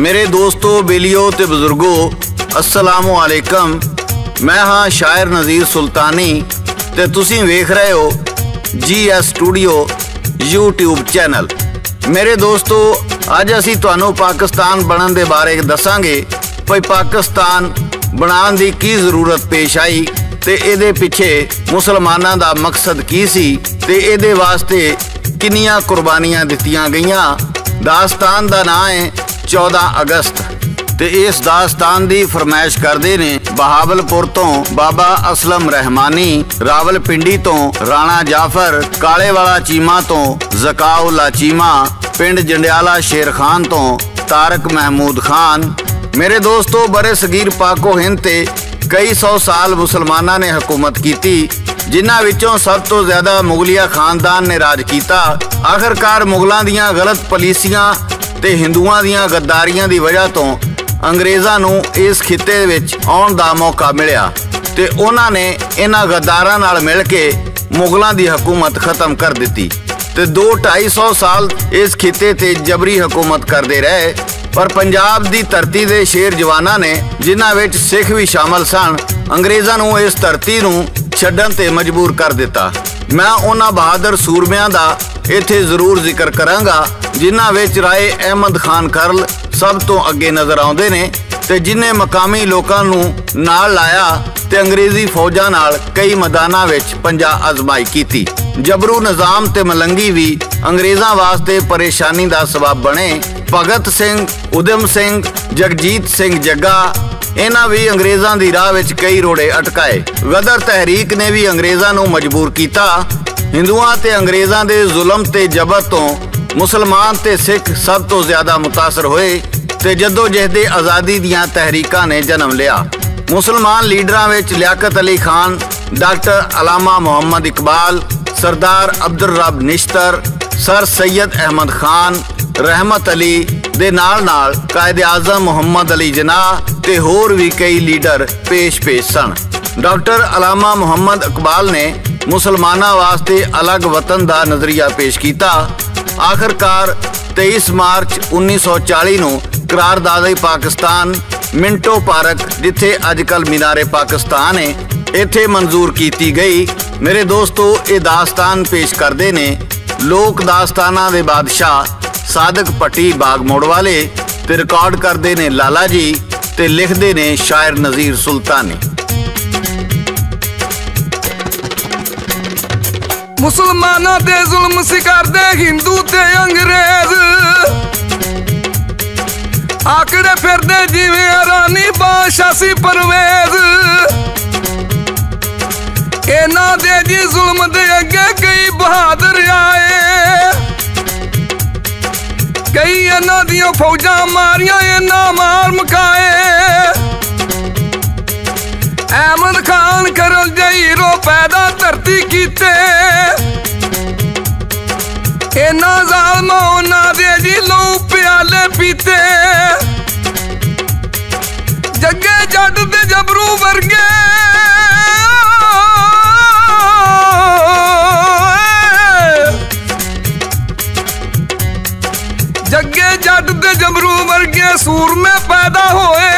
मेरे दोस्तों बेलियो ते बुजुर्गो अस्सलामु अलैकुम। मैं हाँ शायर नज़ीर सुल्तानी ते तुसीं वेख रहे हो GS स्टूडियो यूट्यूब चैनल। मेरे दोस्तों अज असीं तुहानूं पाकिस्तान बनन दे बारे दसांगे भई पाकिस्तान बनाउण दी की जरूरत पेश आई ते इहदे पिछे मुसलमानां दा मकसद की सी ते इहदे वास्ते किन्नियां कुर्बानियां दित्तियां गईयां। दास्तान दा नाम है 14 अगस्त ते इस दास्तान दी फरमाइश करदे ने बहावलपुर तो बाबा असलम रहमानी, रावलपिंडी तो राणा जाफर, कालेवाला चीमा तो जकाउल्ला चीमा, पिंड जंडियाला शेर खान तो तारक महमूद खान। मेरे दोस्तों बरे सगीर पाको हिंद ते कई सौ साल मुसलमाना ने हुकूमत की, जिन्हां विचों सब तो ज्यादा मुगलिया खानदान ने राज किया। आखिरकार मुगलों दीयां गलत पॉलिसियां ते हिंदुआं दीयां गद्दारियां दी वजह तो अंग्रेज़ां नूं इस खिते विच आउण दा मौका मिलिया ते उन्हां ने इन्हां गद्दारां नाल मिल के मुगलों दी हुकूमत खत्म कर दित्ती ते 200-250 साल इस खिते ते जबरी हुकूमत करते रहे। पर पंजाब दी धरती दे शेर जवानां ने, जिन्हां विच सिख भी शामिल सन, अंग्रेज़ां नूं इस धरती नूं छड्डण ते मजबूर कर दिता। मैं उन्हां बहादुर सूरमियां दा इत्थे जरूर जिक्र करांगा जिन्हां विच राय अहमद खान करल सब तो अगे नजर आउंदे ने ते जिन्हें मकामी लोकां नूं नाल लाया ते अंग्रेजी फौजां नाल कई मैदानां विच पंजा आजमाई कीती। जबरू निजाम ते मलंगी भी अंग्रेज़ां वास्ते परेशानी दा सबब बने। भगत सिंह, उधम सिंह, जगजीत सिंह जग्गा, इन्हां भी अंग्रेज़ां दी राह विच कई रोड़े अटकाए। गदर तहरीक ने भी अंग्रेज़ां नूं मजबूर कीता। हिंदुआं ते अंग्रेज़ां दे जुल्म ते जबर तो मुसलमान ते सिख सब तो ज्यादा मुतासर होए ते जद्दोजहद आज़ादी दियां तहरीकां ने जन्म लिया। मुसलमान लीडरां विच लियाकत अली खान, डॉक्टर अलामा मोहम्मद इकबाल, सरदार अब्दुल रब निश्तर, सर सैयद अहमद खान, रहमत अली दे नाल कायदे आज़म मुहम्मद अली जिन्नाह ते होर भी कई लीडर पेश सन। डॉक्टर अलामा मोहम्मद इकबाल ने मुसलमाना वास्ते अलग वतन का नजरिया पेश किया। आखिरकार 23 मार्च 1940 नूं करारदादे पाकिस्तान मिंटो पार्क, जिथे अजकल मीनारे पाकिस्तान है, इत्थे मंजूर की गई। मेरे दोस्तों ये दास्तान पेश करते ने लोक दास्ताना दे बादशाह सादक पट्टी बागमोड़ वाले ते रिकॉर्ड करते ने लाला जी ते लिखते ने शायर नज़ीर सुल्तानी। मुसलमाना दे जुल्म सिकारदे हिंदू ते अंग्रेज, आकड़े फिरदे जिवें अरानी बादशाह सी परवेज। इन्हां दे जी जुल्म दे अगे कई बहादुर आए, कई इन्हां दियां फौजां मारियां, इन्हां मार मुकाए। अहमद खान करल दे हीरो पैदा धरती कीते, इन्हां ज़ालमां उन्हां दे जी लहू प्याले पीते। जग्गे जट दे जबरू वर्गे जग्गे जट दे जबरू वर्गे सूर में पैदा होए,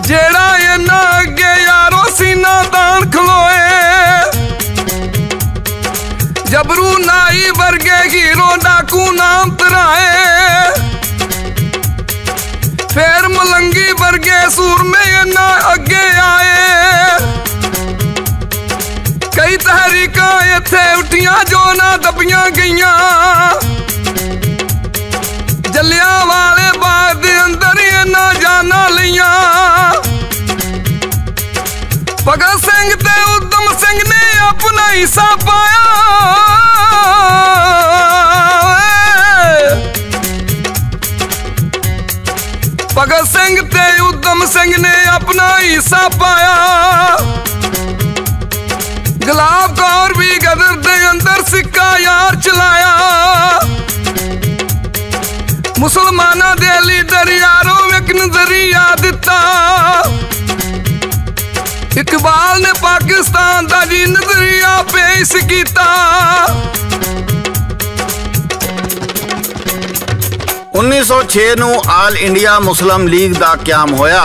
जेड़ा इन्हां अगे यारो सीना तान खलोए। जबरू नाई वर्गे हीरो डाकू नाम तराए, फिर मलंगी वर्गे सूर में इन्हां अगे आए। कई तहरीकां इत्थे उठियां जो ना दबियां गईयां, जलियांवाले बाग दे अंदर इन्हां जाना लियां। भगत सिंह ते उधम सिंह ने अपना हिस्सा पाया, भगत सिंह ते उधम सिंह ने अपना हिस्सा पाया। गुलाब कौर भी गदर दे अंदर सिक्का यार चलाया। मुसलमाना दे लीडर यारों एक नजरिया दिता। इकबाल ने पाकिस्तान दा जी नजरिया पेश किया। 1906 ਨੂੰ ਆਲ ਇੰਡੀਆ ਮੁਸਲਿਮ ਲੀਗ ਦਾ ਕਿਆਮ ਹੋਇਆ।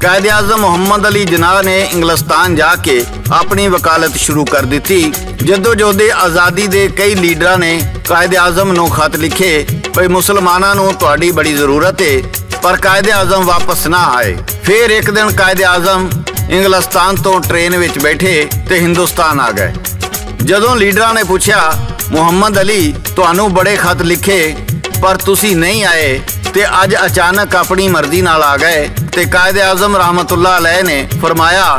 ਕਾਇਦ ਆਜ਼ਮ ਮੁਹੰਮਦ ਅਲੀ ਜਿਨਾਹ ਨੇ ਇੰਗਲਿਸਤਾਨ ਜਾ ਕੇ ਆਪਣੀ ਵਕਾਲਤ ਸ਼ੁਰੂ ਕਰ ਦਿੱਤੀ। ਜਦੋਜਹਿਦ ਆਜ਼ਾਦੀ ਦੇ ਕਈ ਲੀਡਰਾਂ ਨੇ ਕਾਇਦ ਆਜ਼ਮ ਨੂੰ ਖਤ ਲਿਖੇ ਭਈ ਮੁਸਲਮਾਨਾਂ ਨੂੰ ਤੁਹਾਡੀ ਬੜੀ ਜ਼ਰੂਰਤ ਹੈ, ਪਰ ਕਾਇਦ ਆਜ਼ਮ ਵਾਪਸ ਨਾ ਆਏ। ਫਿਰ ਇੱਕ ਦਿਨ ਕਾਇਦ ਆਜ਼ਮ ਇੰਗਲਿਸਤਾਨ ਤੋਂ ਟ੍ਰੇਨ ਵਿੱਚ ਬੈਠੇ ਤੇ ਹਿੰਦੁਸਤਾਨ ਆ ਗਏ। ਜਦੋਂ ਲੀਡਰਾਂ ਨੇ ਪੁੱਛਿਆ ਮੁਹੰਮਦ ਅਲੀ ਤੁਹਾਨੂੰ ਬੜੇ ਖਤ ਲਿਖੇ ਪਰ ਤੁਸੀਂ ਨਹੀਂ ਆਏ ਤੇ ਅੱਜ ਅਚਾਨਕ ਆਪਣੀ ਮਰਜ਼ੀ ਨਾਲ ਆ ਗਏ, ਤੇ ਕਾਇਦ ਆਜ਼ਮ ਰਹਿਮਤੁल्लाह अलैह ਨੇ ਫਰਮਾਇਆ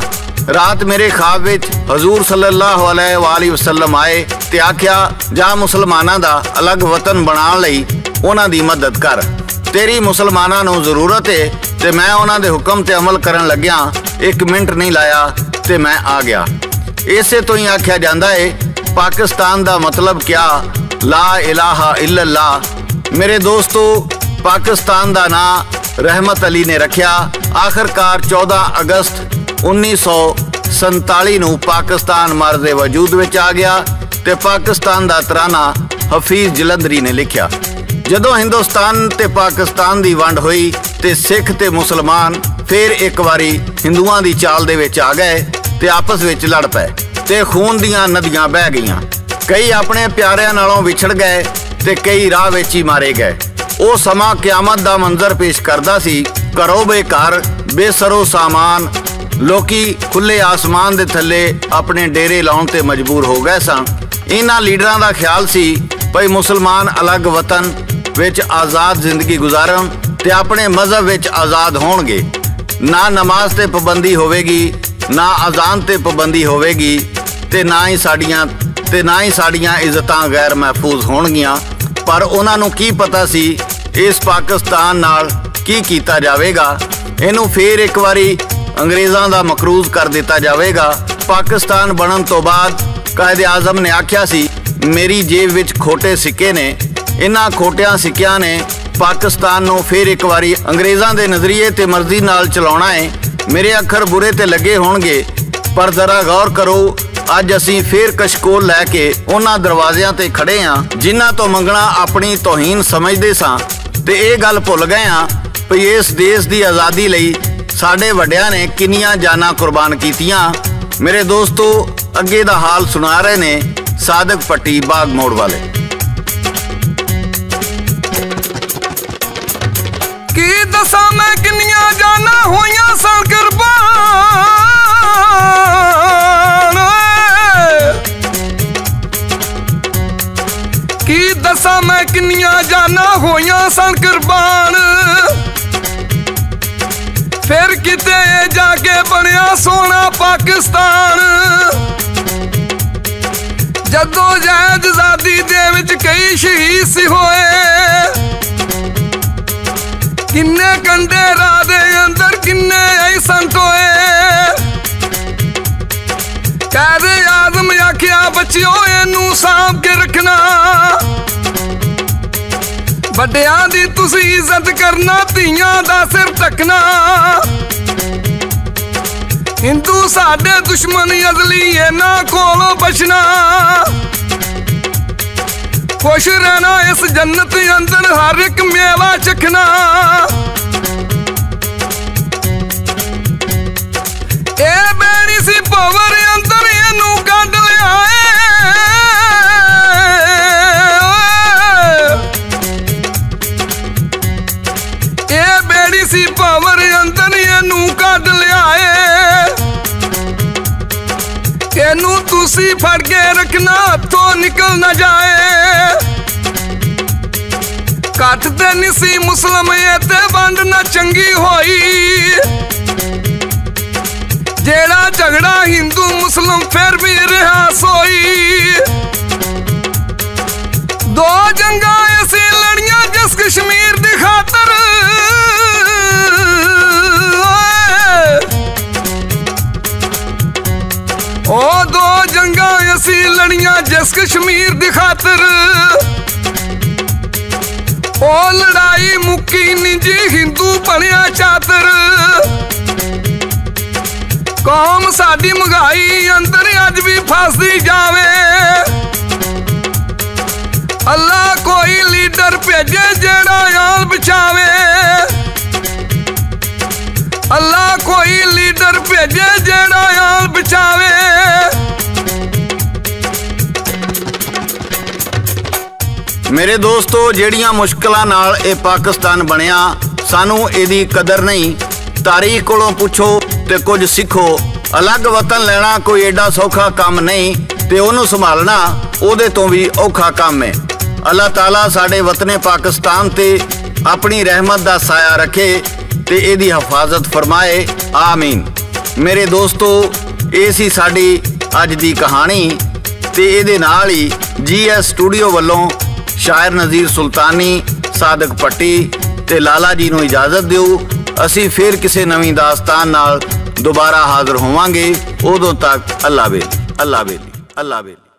ਰਾਤ ਮੇਰੇ ਖਾਬ ਵਿੱਚ ਹਜ਼ੂਰ ਸੱਲੱਲਾਹੁ ਅਲੈਹਿ ਵਸੱਲਮ ਆਏ ਤੇ ਆਖਿਆ ਜਾ ਮੁਸਲਮਾਨਾਂ ਦਾ ਅਲੱਗ ਵਤਨ ਬਣਾਉਣ ਲਈ ਉਹਨਾਂ ਦੀ ਮਦਦ ਕਰ, ਤੇਰੀ ਮੁਸਲਮਾਨਾਂ ਨੂੰ ਜ਼ਰੂਰਤ ਹੈ। ਤੇ ਮੈਂ ਉਹਨਾਂ ਦੇ ਹੁਕਮ ਤੇ ਅਮਲ ਕਰਨ ਲੱਗਿਆ, 1 ਮਿੰਟ ਨਹੀਂ ਲਾਇਆ ਤੇ ਮੈਂ ਆ ਗਿਆ। ਇਸੇ ਤੋਂ ਹੀ ਆਖਿਆ ਜਾਂਦਾ ਹੈ ਪਾਕਿਸਤਾਨ ਦਾ ਮਤਲਬ ਕਿਆ, ਲਾ ਇਲਾਹਾ ਇल्लल्लाह। ਮੇਰੇ ਦੋਸਤੋ ਪਾਕਿਸਤਾਨ ਦਾ ਨਾਂ ਰਹਿਮਤ ਅਲੀ ਨੇ ਰੱਖਿਆ। ਆਖਰਕਾਰ 14 ਅਗਸਤ 1947 ਨੂੰ ਪਾਕਿਸਤਾਨ ਮਰਜ਼ੇ ਵਜੂਦ ਵਿੱਚ ਆ ਗਿਆ ਤੇ ਪਾਕਿਸਤਾਨ ਦਾ ਤਰਾਨਾ ਹਫੀਜ਼ ਜਲੰਧਰੀ ਨੇ ਲਿਖਿਆ। ਜਦੋਂ ਹਿੰਦੁਸਤਾਨ ਤੇ ਪਾਕਿਸਤਾਨ ਦੀ ਵੰਡ ਹੋਈ ਤੇ ਸਿੱਖ ਤੇ ਮੁਸਲਮਾਨ ਫਿਰ ਇੱਕ ਵਾਰੀ ਹਿੰਦੂਆਂ ਦੀ ਚਾਲ ਦੇ ਵਿੱਚ ਆ ਗਏ ਤੇ ਆਪਸ ਵਿੱਚ ਲੜ ਪਏ ਤੇ ਖੂਨ ਦੀਆਂ ਨਦੀਆਂ ਬਹਿ ਗਈਆਂ। ਕਈ ਆਪਣੇ ਪਿਆਰਿਆਂ ਨਾਲੋਂ ਵਿਛੜ ਗਏ ਤੇ ਕਈ ਰਾਹ ਵਿੱਚ ਹੀ ਮਾਰੇ ਗਏ। ਉਹ ਸਮਾਂ ਕਿਆਮਤ ਦਾ ਮੰਜ਼ਰ ਪੇਸ਼ ਕਰਦਾ ਸੀ। ਘਰੋਂ ਬੇਘਰ ਬੇਸਰੋ ਸਾਮਾਨ ਲੋਕੀ ਖੁੱਲੇ ਆਸਮਾਨ ਦੇ ਥੱਲੇ ਆਪਣੇ ਡੇਰੇ ਲਾਉਣ ਤੇ ਮਜਬੂਰ ਹੋ ਗਏ ਸਨ। ਇਹਨਾਂ ਲੀਡਰਾਂ ਦਾ ਖਿਆਲ ਸੀ ਭਈ ਮੁਸਲਮਾਨ ਅਲੱਗ ਵਤਨ ਵਿੱਚ ਆਜ਼ਾਦ ਜ਼ਿੰਦਗੀ ਗੁਜ਼ਾਰਨ ਤੇ ਆਪਣੇ ਮਜ਼ਹਬ ਵਿੱਚ ਆਜ਼ਾਦ ਹੋਣਗੇ। ਨਾ ਨਮਾਜ਼ ਤੇ ਪਾਬੰਦੀ ਹੋਵੇਗੀ, ਨਾ ਅਜ਼ਾਨ ਤੇ ਪਾਬੰਦੀ ਹੋਵੇਗੀ ਤੇ ਨਾ ਹੀ ਸਾਡੀਆਂ ਇੱਜ਼ਤਾਂ ਗੈਰ ਮਹਿਫੂਜ਼ ਹੋਣਗੀਆਂ। ਪਰ ਉਹਨਾਂ ਨੂੰ ਕੀ ਪਤਾ ਸੀ ਇਸ ਪਾਕਿਸਤਾਨ ਨਾਲ ਕੀ ਕੀਤਾ ਜਾਵੇਗਾ। ਇਹਨੂੰ ਫੇਰ ਇੱਕ ਵਾਰੀ ਅੰਗਰੇਜ਼ਾਂ ਦਾ ਮਕਰੂਜ਼ ਕਰ ਦਿੱਤਾ ਜਾਵੇਗਾ। ਪਾਕਿਸਤਾਨ ਬਣਨ ਤੋਂ ਬਾਅਦ ਕਾਇਦ ਆਜ਼ਮ ਨੇ ਆਖਿਆ ਸੀ ਮੇਰੀ ਜੇਬ ਵਿੱਚ ਖੋਟੇ ਸਿੱਕੇ ਨੇ, ਇਹਨਾਂ ਖੋਟਿਆਂ ਸਿੱਕਿਆਂ ਨੇ ਪਾਕਿਸਤਾਨ ਨੂੰ ਫਿਰ ਇੱਕ ਵਾਰੀ ਅੰਗਰੇਜ਼ਾਂ ਦੇ ਨਜ਼ਰੀਏ ਤੇ ਮਰਜ਼ੀ ਨਾਲ ਚਲਾਉਣਾ ਹੈ। ਮੇਰੇ ਅੱਖਰ ਬੁਰੇ ਤੇ ਲੱਗੇ ਹੋਣਗੇ ਪਰ ਜ਼ਰਾ ਗੌਰ ਕਰੋ, ਅੱਜ ਅਸੀਂ ਫਿਰ ਕਸ਼ਕੋਲ ਲੈ ਕੇ ਉਹਨਾਂ ਦਰਵਾਜ਼ਿਆਂ ਤੇ ਖੜੇ ਹਾਂ ਜਿਨ੍ਹਾਂ ਤੋਂ ਮੰਗਣਾ ਆਪਣੀ ਤੋਹੀਨ ਸਮਝਦੇ ਸਾਂ ਤੇ ਇਹ ਗੱਲ ਭੁੱਲ ਗਏ ਹਾਂ ਭਈ ਇਸ ਦੇਸ਼ ਦੀ ਆਜ਼ਾਦੀ ਲਈ ਸਾਡੇ ਵੱਡਿਆਂ ਨੇ ਕਿੰਨੀਆਂ ਜਾਨਾਂ ਕੁਰਬਾਨ ਕੀਤੀਆਂ। ਮੇਰੇ ਦੋਸਤੋ ਅੱਗੇ ਦਾ ਹਾਲ ਸੁਣਾ ਰਹੇ ਨੇ ਸਾਦਕ ਪੱਟੀ ਬਾਗ ਮੋੜ ਵਾਲੇ। ਕੀ ਦੱਸਾਂ ਮੈਂ ਕਿੰਨੀਆਂ ਜਾਨਾਂ ਹੋਈਆਂ ਸਨ ਕੁਰਬਾਨ, ਕੀ ਦੱਸਾਂ ਮੈਂ ਕਿੰਨੀਆਂ ਜਾਨਾਂ ਹੋਈਆਂ ਸਨ ਕੁਰਬਾਨ। ਫਿਰ ਕਿਤੇ ਜਾ ਕੇ ਬਣਿਆ ਸੋਹਣਾ ਪਾਕਿਸਤਾਨ। ਜਦੋਂ ਜਹਿਦ ਆਜ਼ਾਦੀ ਦੇ ਵਿੱਚ ਕਈ ਸ਼ਹੀਦ ਸੀ ਹੋਏ, ਕਿੰਨੇ ਕੰਡੇ ਰਾਹ ਦੇ ਅੰਦਰ ਕਿੰਨੇ ਐਸਨ ਟੋਏ। ਕਾਇਦ ਆਜ਼ਮ ਆਖਿਆ ਬੱਚਿਓ ਇਹਨੂੰ ਸਾਂਭ ਕੇ ਰੱਖਣਾ, ਵੱਡਿਆਂ ਦੀ ਤੁਸੀਂ ਇੱਜ਼ਤ ਕਰਨਾ, ਧੀਆਂ ਦਾ ਸਿਰ ਢੱਕਣਾ। ਹਿੰਦੂ ਸਾਡੇ ਦੁਸ਼ਮਣ ਅਜ਼ਲੀ ਇਹਨਾਂ ਕੋਲੋਂ ਬਚਣਾ, ਖੁਸ਼ ਰਹਿਣਾ ਇਸ ਜੰਨਤ ਅੰਦਰ ਹਰ ਇੱਕ ਮੇਵਾ ਚਖਣਾ। ਇਹ ਬੇੜੀ ਸੀ ਪਵਰ ਅੰਦਰ ਇਹਨੂੰ ਕੱਢ ਲਿਆਏ। ਇਹ ਬੇੜੀ ਸੀ ਪਵਰ ਅੰਦਰ ਇਹਨੂੰ ਕੱਢ ਲਿਆਏ। ਇਹਨੂੰ ਤੁਸੀਂ ਫੜ ਕੇ ਰੱਖਣਾ ਹੱਥੋਂ ਨਿਕਲ ਨਾ ਜਾਏ। ਘੱਟ ਤੇ ਨਹੀਂ ਸੀ ਮੁਸਲਮ ਇਹ ਤੇ ਵੰਡ ਨਾ ਚੰਗੀ ਹੋਈ। ਜਿਹੜਾ ਝਗੜਾ ਹਿੰਦੂ ਮੁਸਲਮ ਫਿਰ ਵੀ ਰਿਹਾ ਸੋਈ। ਦੋ ਜੰਗਾਂ ਐਸੀ ਲੜੀਆਂ ਜਿਸ ਕਸ਼ਮੀਰ ਦੀ ਖਾਤਰ। ਉਹ ਦੋ ਜੰਗਾਂ ਐਸੀ ਲੜੀਆਂ ਜਿਸ ਕਸ਼ਮੀਰ ਦੀ ਖਾਤਰ। ਉਹ ਲੜਾਈ ਮੁੱਕੀ ਨੀ ਜੀ ਹਿੰਦੂ ਬਣਿਆ ਚਾਤਰ। ਕੌਮ ਸਾਡੀ ਮਹਿੰਗਾਈ ਅੰਦਰ ਅੱਜ ਵੀ ਫਸਦੀ ਜਾਵੇ। ਅੱਲਾ ਕੋਈ ਲੀਡਰ ਭੇਜੇ ਜਿਹੜਾ ਆਲ बचावे। अल्लाह कोई लीडर भेजे जेड़ा आल बचावे। मेरे दोस्तों, ਜਿਹੜੀਆਂ ਮੁਸ਼ਕਲਾਂ ਨਾਲ ਇਹ ਪਾਕਿਸਤਾਨ ਬਣਿਆ, ਸਾਨੂੰ ਇਹਦੀ ਕਦਰ ਨਹੀਂ। ਤਾਰੀਖ ਕੋਲੋਂ ਪੁੱਛੋ ਤੇ ਕੁਝ ਸਿੱਖੋ। ਅਲੱਗ ਵਤਨ ਲੈਣਾ ਕੋਈ ਐਡਾ ਸੌਖਾ ਕੰਮ ਨਹੀਂ ਤੇ ਉਹਨੂੰ ਸੰਭਾਲਣਾ ਉਹਦੇ ਤੋਂ ਵੀ ਔਖਾ ਕੰਮ ਹੈ। ਅੱਲਾਹ ਤਾਲਾ ਸਾਡੇ ਵਤਨੇ ਪਾਕਿਸਤਾਨ ਤੇ ਆਪਣੀ ਰਹਿਮਤ ਦਾ ਸਾਇਆ ਰੱਖੇ ਤੇ ਇਹਦੀ ਹਿਫਾਜ਼ਤ ਫਰਮਾਏ। ਆਮੀਨ। ਮੇਰੇ ਦੋਸਤੋ, ਇਹ ਸੀ ਸਾਡੀ ਅੱਜ ਦੀ ਕਹਾਣੀ ਤੇ ਇਹਦੇ ਨਾਲ ਹੀ GS ਸਟੂਡੀਓ ਵੱਲੋਂ शायर नज़ीर सुल्तानी, सादक पट्टी ते लाला जी नूं इजाज़त दिओ। असी फिर किसी नवीं दास्तान नाल दोबारा हाज़र होवांगे। उदों तक अल्लाह बेली, अल्लाह बेली, अल्लाह बेली।